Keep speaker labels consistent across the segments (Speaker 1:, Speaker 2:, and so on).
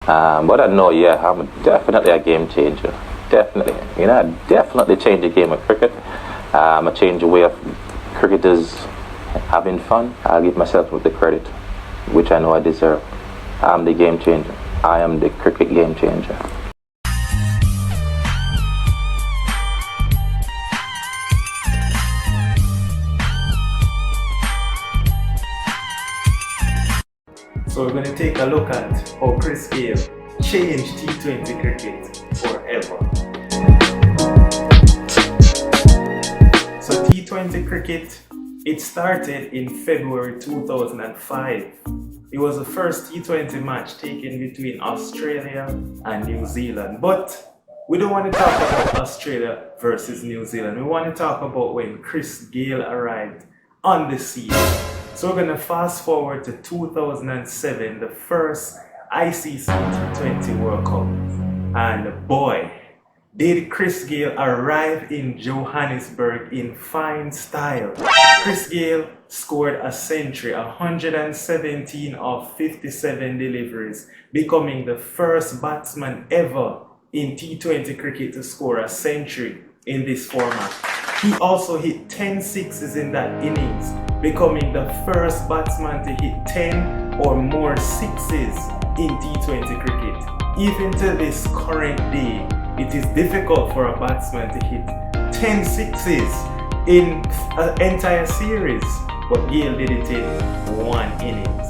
Speaker 1: But I know, yeah, I'm definitely a game changer. Definitely. I definitely change the game of cricket. I change the way of cricketers having fun. I'll give myself the credit, which I know I deserve. I'm the game changer. I am the cricket game changer.
Speaker 2: So we're going to take a look at how Chris Gayle changed T20 cricket forever. So T20 cricket, it started in February 2005. It was the first T20 match taken between Australia and New Zealand. But we don't want to talk about Australia versus New Zealand. We want to talk about when Chris Gayle arrived on the scene. So we're going to fast forward to 2007, the first ICC T20 World Cup. And boy, did Chris Gayle arrive in Johannesburg in fine style. Chris Gayle scored a century, 117 of 57 deliveries, becoming the first batsman ever in T20 cricket to score a century in this format. He also hit 10 sixes in that innings, becoming the first batsman to hit 10 or more sixes in T20 cricket. Even to this current day, it is difficult for a batsman to hit 10 sixes in an entire series, but Gayle did it in one innings.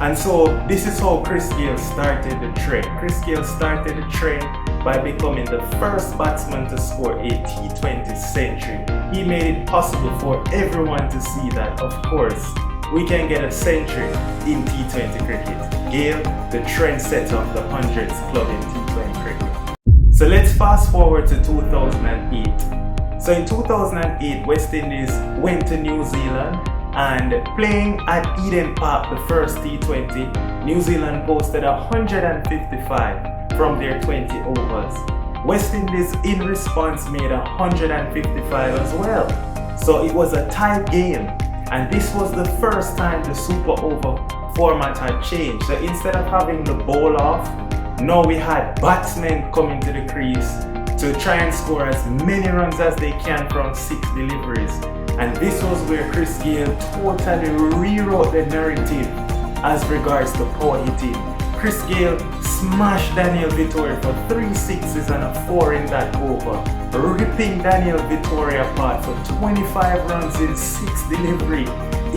Speaker 2: And so this is how Chris Gayle started the trend. Chris Gayle started the trend by becoming the first batsman to score a T20 century. He made it possible for everyone to see that, of course, we can get a century in T20 cricket. Gayle, the trendsetter of the hundreds club in T20 cricket. So let's fast forward to 2008. So in 2008, West Indies went to New Zealand, and playing at Eden Park, the first T20, New Zealand posted 155 from their 20 overs. West Indies in response made 155 as well. So it was a tight game, and this was the first time the Super Over format had changed. So instead of having the ball off, now we had batsmen coming to the crease to try and score as many runs as they can from 6 deliveries. And this was where Chris Gayle totally rewrote the narrative as regards to power hitting. Chris Gayle smashed Daniel Vittori for 3 sixes and a 4 in that over, ripping Daniel Vittori apart for 25 runs in 6 delivery.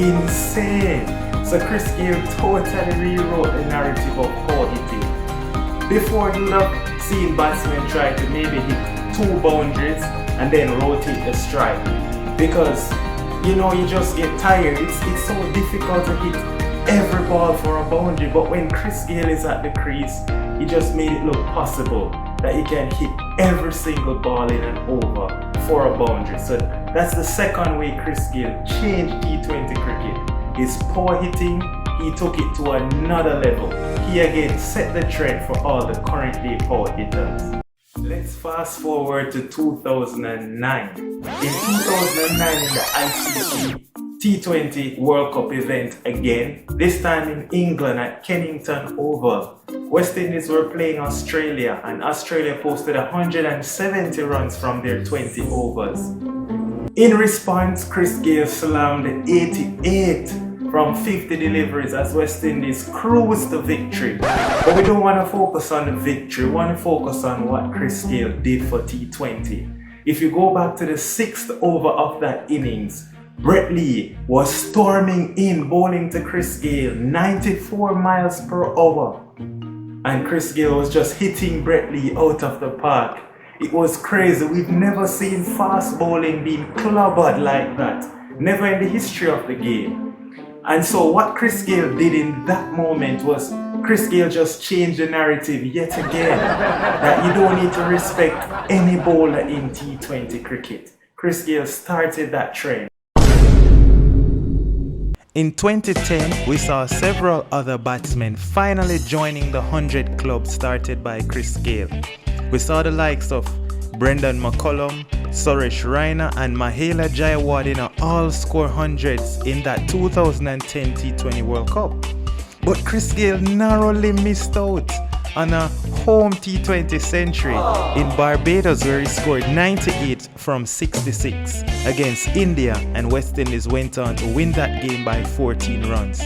Speaker 2: Insane! So Chris Gayle totally rewrote the narrative of power hitting. Before, you would have seen batsmen try to maybe hit 2 boundaries and then rotate the strike, because you just get tired. It's so difficult to hit every ball for a boundary, but when Chris Gayle is at the crease, he just made it look possible that he can hit every single ball in and over for a boundary. So that's the second way Chris Gayle changed T20 cricket. His power hitting, he took it to another level. He again set the trend for all the current day power hitters. Let's fast forward to 2009. In 2009, in the ICC T20 World Cup event again, this time in England at Kennington Oval, West Indies were playing Australia, and Australia posted 170 runs from their 20 overs. In response, Chris Gayle slammed 88 from 50 deliveries as West Indies cruised to victory. But we don't want to focus on the victory, we want to focus on what Chris Gayle did for T20. If you go back to the 6th over of that innings, Brett Lee was storming in, bowling to Chris Gayle 94 miles per hour. And Chris Gayle was just hitting Brett Lee out of the park. It was crazy. We've never seen fast bowling being clobbered like that. Never in the history of the game. And so what Chris Gayle did in that moment was, Chris Gayle just changed the narrative yet again, that you don't need to respect any bowler in T20 cricket. Chris Gayle started that trend. In 2010, we saw several other batsmen finally joining the 100 club started by Chris Gayle. We saw the likes of Brendan McCullum, Suresh Raina and Mahela Jayawardena all score hundreds in that 2010 T20 World Cup. But Chris Gayle narrowly missed out on a home T20 century in Barbados, where he scored 98 from 66 against India, and West Indies went on to win that game by 14 runs.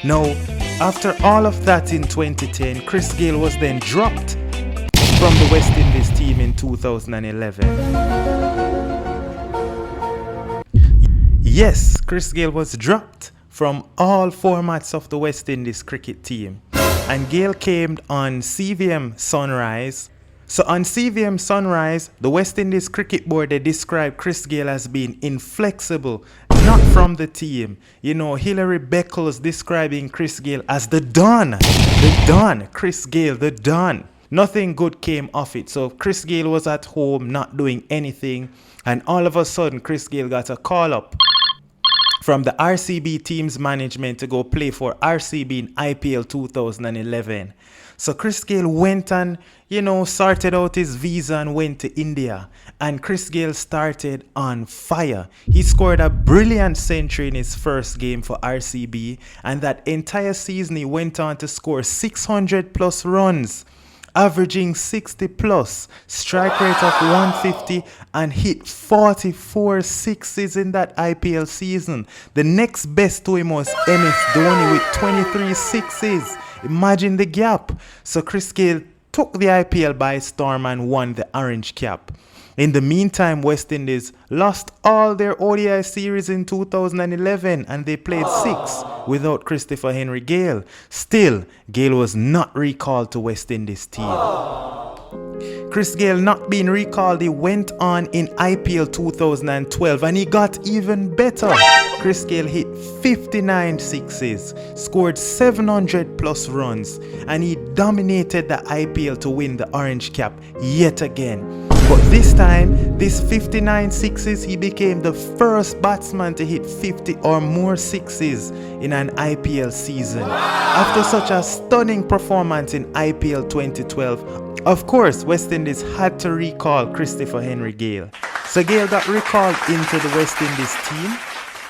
Speaker 2: Now, after all of that in 2010, Chris Gayle was then dropped from the West Indies team in 2011. Yes, Chris Gayle was dropped from all formats of the West Indies cricket team. And Gayle came on CVM Sunrise. So on CVM Sunrise, the West Indies Cricket Board, they described Chris Gayle as being inflexible, not from the team. You know, Hilary Beckles describing Chris Gayle as the Don. Chris Gayle, the Don. Nothing good came of it. So Chris Gayle was at home, not doing anything. And all of a sudden, Chris Gayle got a call up from the RCB team's management to go play for RCB in IPL 2011. So Chris Gayle went and, sorted out his visa and went to India. And Chris Gayle started on fire. He scored a brilliant century in his first game for RCB. And that entire season, he went on to score 600 plus runs, averaging 60 plus, strike rate of 150, and hit 44 sixes in that IPL season. The next best to him was MS Dhoni with 23 sixes. Imagine the gap. So Chris Gayle took the IPL by storm and won the orange cap. In the meantime, West Indies lost all their ODI series in 2011 and they played 6 without Christopher Henry Gayle. Still, Gayle was not recalled to West Indies team. Chris Gayle not being recalled, he went on in IPL 2012 and he got even better. Chris Gayle hit 59 sixes, scored 700 plus runs, and he dominated the IPL to win the orange cap yet again. But this time, this 59 sixes, he became the first batsman to hit 50 or more sixes in an IPL season. After such a stunning performance in IPL 2012, of course, West Indies had to recall Christopher Henry Gayle. So Gayle got recalled into the West Indies team,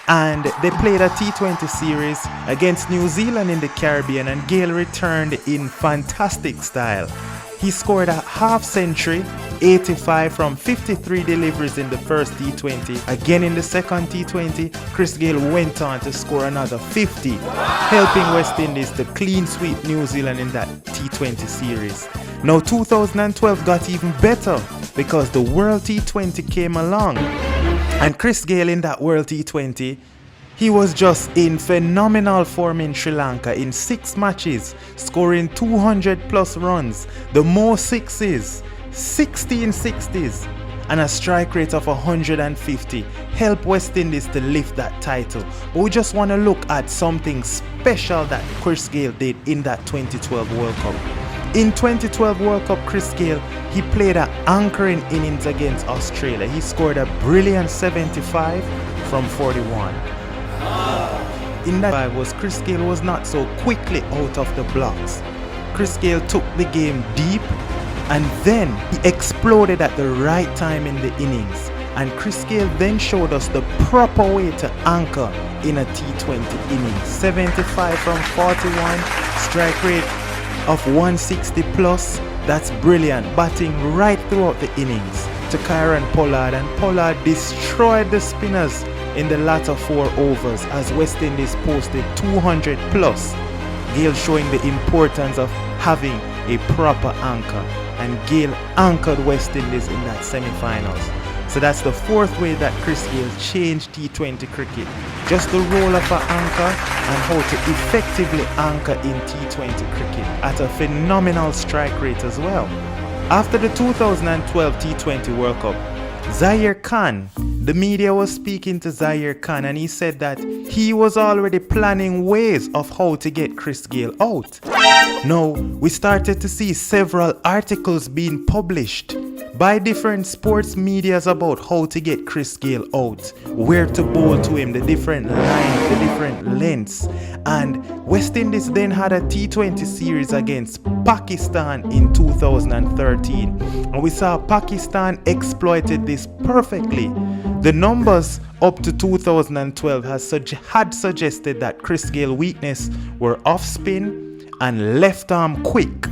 Speaker 2: and they played a T20 series against New Zealand in the Caribbean, and Gayle returned in fantastic style. He scored a half century, 85 from 53 deliveries in the first T20. Again in the second T20, Chris Gayle went on to score another 50, helping West Indies to clean sweep New Zealand in that T20 series. Now 2012 got even better because the World T20 came along. And Chris Gayle in that World T20, he was just in phenomenal form in Sri Lanka in 6 matches, scoring 200 plus runs, the most sixes, 16 60s, and a strike rate of 150, help West Indies to lift that title. But we just want to look at something special that Chris Gayle did in that 2012 World Cup. In 2012 World Cup, Chris Gayle, he played an anchoring innings against Australia. He scored a brilliant 75 from 41. In that time was Chris Gayle was not so quickly out of the blocks. Chris Gayle took the game deep and then he exploded at the right time in the innings. And Chris Gayle then showed us the proper way to anchor in a T20 inning. 75 from 41, strike rate of 160 plus. That's brilliant. Batting right throughout the innings to Kieron Pollard, and Pollard destroyed the spinners in the latter 4 overs as West Indies posted 200 plus. Gayle showing the importance of having a proper anchor, and Gayle anchored West Indies in that semi-finals. So that's the 4th way that Chris Gayle changed T20 cricket. Just the role of an anchor and how to effectively anchor in T20 cricket at a phenomenal strike rate as well. After the 2012 T20 World Cup, Zaire Khan, the media was speaking to Zaire Khan, and he said that he was already planning ways of how to get Chris Gayle out. Now, we started to see several articles being published by different sports medias about how to get Chris Gayle out, where to bowl to him, the different lines, the different lengths. And West Indies then had a T20 series against Pakistan in 2013. And we saw Pakistan exploited this perfectly. The numbers up to 2012 had suggested that Chris Gayle weakness were off spin and left arm quick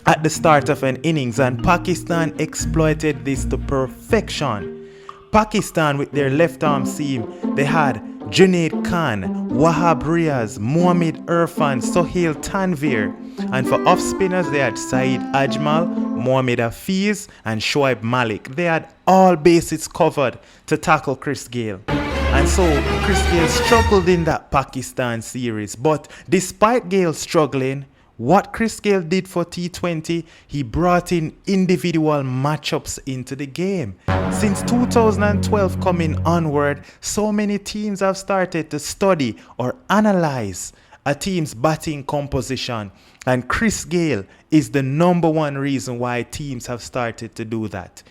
Speaker 2: at the start of an innings, and Pakistan exploited this to perfection. Pakistan, with their left arm seam, they had Junaid Khan, Wahab Riaz, Mohammad Irfan, Sohail Tanvir, and for off spinners they had Saeed Ajmal, Mohammad Hafiz, and Shoaib Malik. They had all bases covered to tackle Chris Gayle. And so Chris Gayle struggled in that Pakistan series. But despite Gayle struggling, what Chris Gayle did for T20, he brought in individual matchups into the game. Since 2012 coming onward, so many teams have started to study or analyze a team's batting composition. And Chris Gayle is the number one reason why teams have started to do that.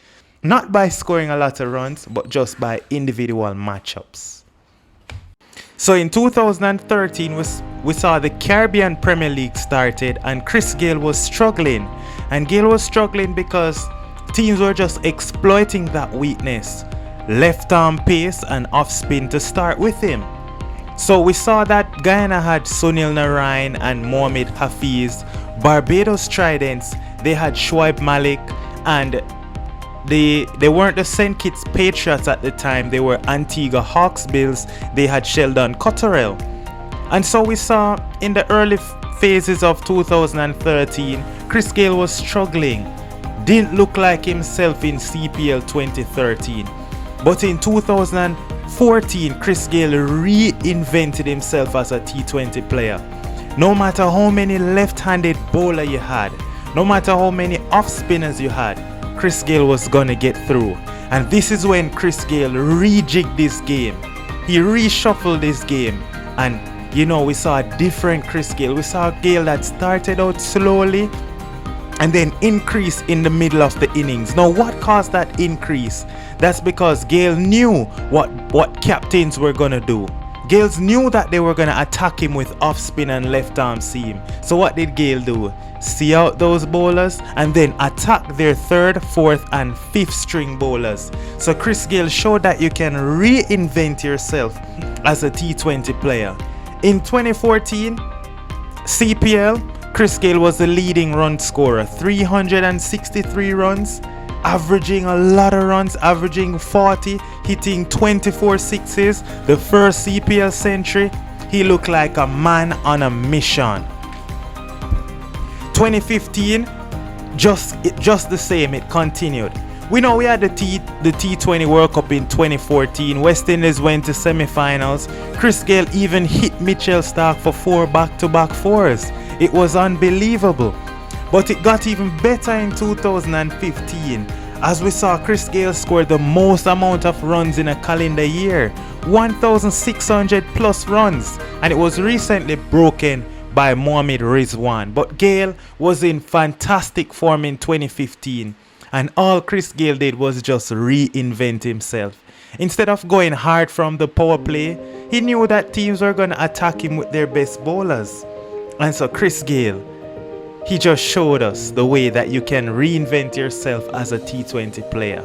Speaker 2: Not by scoring a lot of runs, but just by individual matchups. So in 2013, we saw the Caribbean Premier League started, and Chris Gayle was struggling. And Gayle was struggling because teams were just exploiting that weakness. Left arm pace and off spin to start with him. So we saw that Guyana had Sunil Narayan and Mohammad Hafiz. Barbados Tridents, they had Shoaib Malik, and they weren't the St. Kitts Patriots at the time. They were Antigua Hawksbills. They had Sheldon Cotterell. And so we saw in the early phases of 2013, Chris Gayle was struggling. Didn't look like himself in CPL 2013. But in 2014, Chris Gayle reinvented himself as a T20 player. No matter how many left-handed bowler you had, no matter how many off-spinners you had, Chris Gayle was gonna get through. And this is when Chris Gayle rejigged this game. He reshuffled this game. And you know, we saw a different Chris Gayle. We saw a Gayle that started out slowly and then increased in the middle of the innings. Now, what caused that increase? That's because Gayle knew what captains were gonna do. Gayle knew that they were gonna attack him with off spin and left arm seam. So what did Gayle do? See out those bowlers and then attack their third, fourth and fifth string bowlers. So Chris Gayle showed that you can reinvent yourself as a T20 player. In 2014 CPL, Chris Gayle was the leading run scorer, 363 runs, averaging a lot of runs, averaging 40, hitting 24 sixes, the first CPL century. He looked like a man on a mission. 2015, just the same, it continued. We know we had the T20 World Cup in 2014. West Indies went to semi-finals. Chris Gayle even hit Mitchell Starc for 4 back-to-back fours. It was unbelievable. But it got even better in 2015, as we saw Chris Gayle score the most amount of runs in a calendar year, 1,600 plus runs, and it was recently broken by Mohammad Rizwan. But Gayle was in fantastic form in 2015, and all Chris Gayle did was just reinvent himself. Instead of going hard from the power play, he knew that teams were going to attack him with their best bowlers. And so Chris Gayle, he just showed us the way that you can reinvent yourself as a T20 player.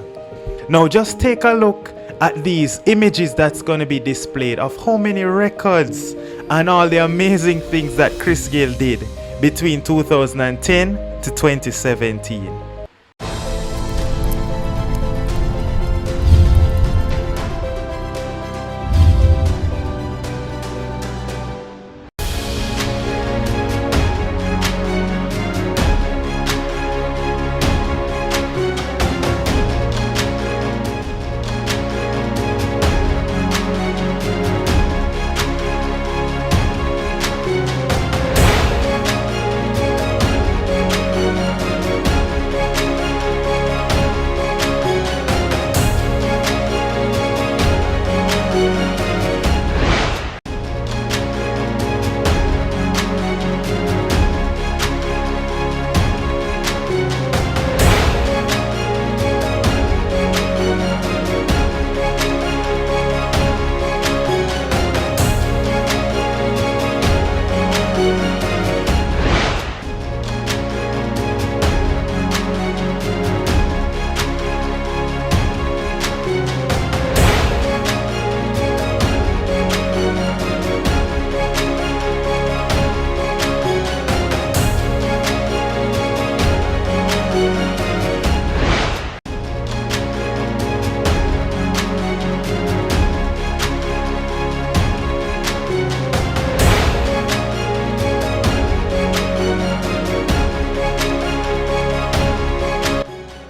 Speaker 2: Now just take a look at these images that's going to be displayed of how many records and all the amazing things that Chris Gayle did between 2010 to 2017.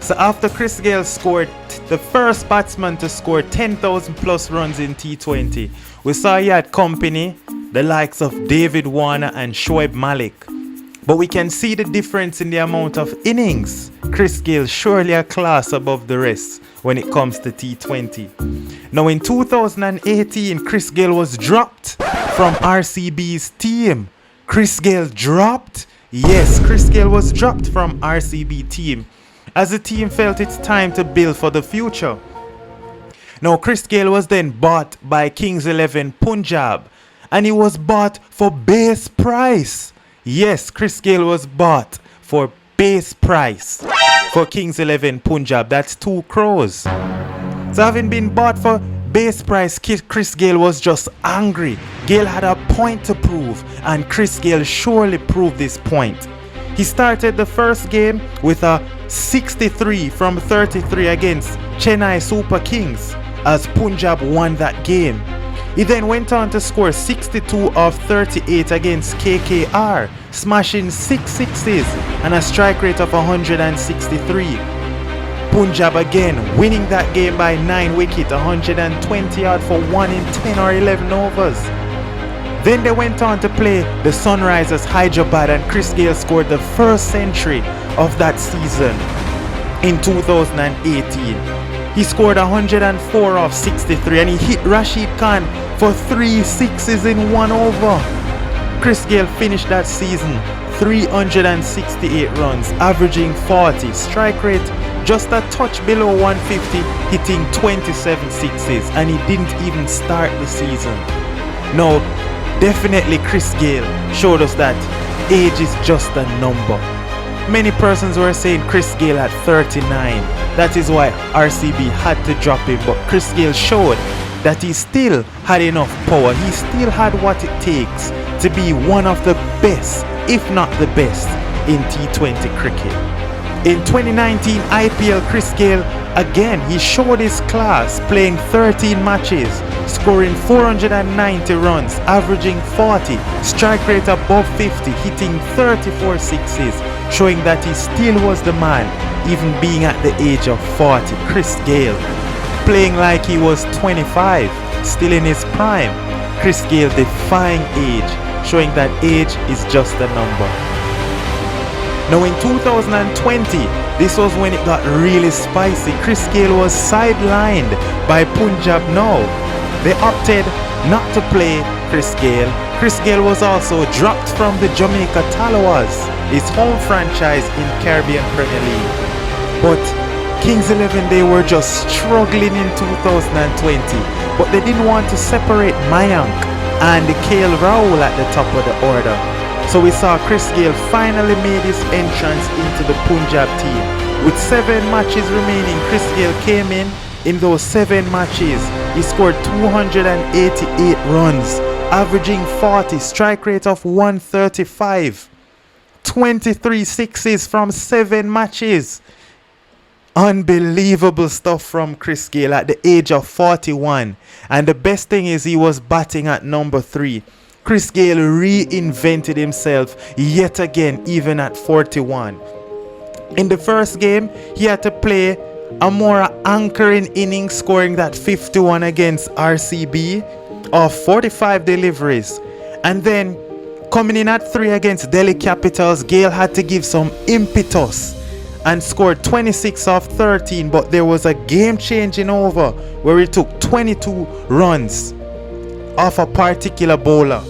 Speaker 2: So after Chris Gayle scored the first batsman to score 10,000 plus runs in T20, we saw he had company, the likes of David Warner and Shoaib Malik. But we can see the difference in the amount of innings. Chris Gayle surely a class above the rest when it comes to T20. Now in 2018, Chris Gayle was dropped from RCB's team. Chris Gayle dropped? Yes, Chris Gayle was dropped from RCB team as the team felt it's time to build for the future. Now Chris Gayle was then bought by Kings 11 Punjab, and he was bought for base price. Yes, Chris Gayle was bought for base price for Kings 11 Punjab. That's 2 crores. So having been bought for base price, Chris Gayle was just angry. Gayle had a point to prove, and Chris Gayle surely proved this point. He started the first game with a 63 from 33 against Chennai Super Kings as Punjab won that game. He then went on to score 62 of 38 against KKR, smashing 6 sixes and a strike rate of 163. Punjab again winning that game by 9 wickets, 120 odd for 1 in 10 or 11 overs. Then they went on to play the Sunrisers Hyderabad, and Chris Gayle scored the first century of that season in 2018. He scored 104 of 63 and he hit Rashid Khan for 3 sixes in 1 over. Chris Gayle finished that season 368 runs, averaging 40, strike rate just a touch below 150, hitting 27 sixes, and he didn't even start the season. No, definitely Chris Gayle showed us that age is just a number. Many persons were saying Chris Gayle at 39. That is why RCB had to drop him, but Chris Gayle showed that he still had enough power. He still had what it takes to be one of the best, if not the best, in T20 cricket. In 2019 IPL, Chris Gayle again, he showed his class, playing 13 matches, scoring 490 runs, averaging 40, strike rate above 50, hitting 34 sixes, showing that he still was the man, even being at the age of 40. Chris Gayle, playing like he was 25, still in his prime. Chris Gayle defying age, showing that age is just a number. Now in 2020, this was when it got really spicy. Chris Gayle was sidelined by Punjab now. They opted not to play Chris Gayle. Chris Gayle was also dropped from the Jamaica Tallawahs, his home franchise in Caribbean Premier League. But Kings 11, they were just struggling in 2020, but they didn't want to separate Mayank and KL Rahul at the top of the order. So we saw Chris Gayle finally made his entrance into the Punjab team. With 7 matches remaining, Chris Gayle came in those 7 matches. He scored 288 runs, averaging 40, strike rate of 135, 23 sixes from 7 matches. Unbelievable stuff from Chris Gayle at the age of 41. And the best thing is he was batting at number 3. Chris Gayle reinvented himself yet again, even at 41. In the first game, he had to play a more anchoring inning, scoring that 51 against RCB of 45 deliveries. And then coming in at 3 against Delhi Capitals, Gayle had to give some impetus and scored 26 of 13, but there was a game-changing over where he took 22 runs off a particular bowler.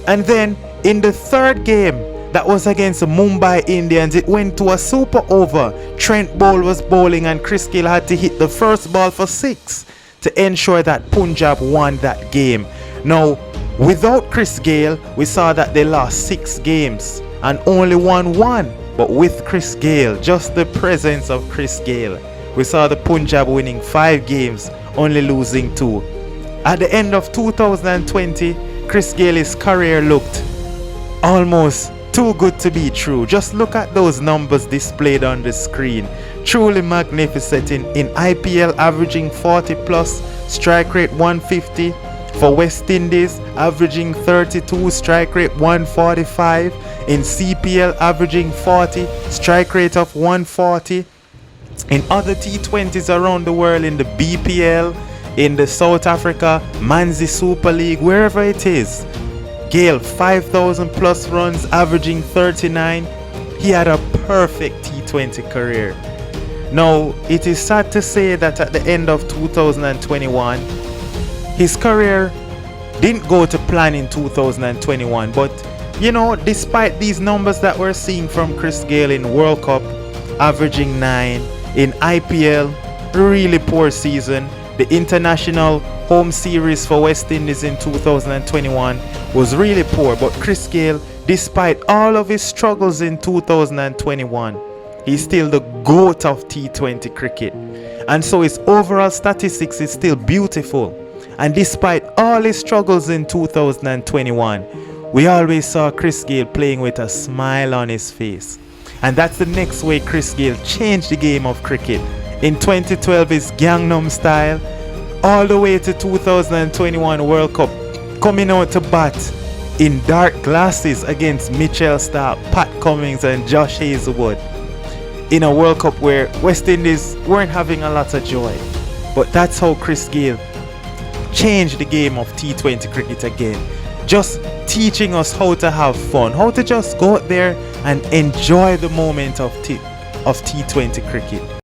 Speaker 2: And then in the third game, that was against the Mumbai Indians, it went to a super over. Trent Boult was bowling and Chris Gayle had to hit the first ball for 6 to ensure that Punjab won that game. Now, without Chris Gayle, we saw that they lost 6 games and only won 1. But with Chris Gayle, just the presence of Chris Gayle, we saw the Punjab winning 5 games, only losing 2. At the end of 2020, Chris Gayle's career looked almost too good to be true. Just look at those numbers displayed on the screen. Truly magnificent in IPL, averaging 40 plus, strike rate 150. For West Indies, averaging 32, strike rate 145. In CPL, averaging 40, strike rate of 140. in other T20s around the world, in the BPL, in the South Africa, Manzi Super League, wherever it is. Gayle, 5,000 plus runs, averaging 39. He had a perfect T20 career. Now, it is sad to say that at the end of 2021, his career didn't go to plan in 2021. But, you know, despite these numbers that we're seeing from Chris Gayle in World Cup, averaging 9, in IPL, really poor season. The international home series for West Indies in 2021 was really poor. But Chris Gayle, despite all of his struggles in 2021, he's still the GOAT of T20 cricket. And so his overall statistics is still beautiful. And despite all his struggles in 2021, we always saw Chris Gayle playing with a smile on his face. And that's the next way Chris Gayle changed the game of cricket. In 2012, his Gangnam Style, all the way to 2021 World Cup, coming out to bat in dark glasses against Mitchell Starc, Pat Cummins and Josh Hazelwood, in a World Cup where West Indies weren't having a lot of joy. But that's how Chris Gayle changed the game of T20 cricket again. Just teaching us how to have fun, how to just go out there and enjoy the moment of T20 cricket.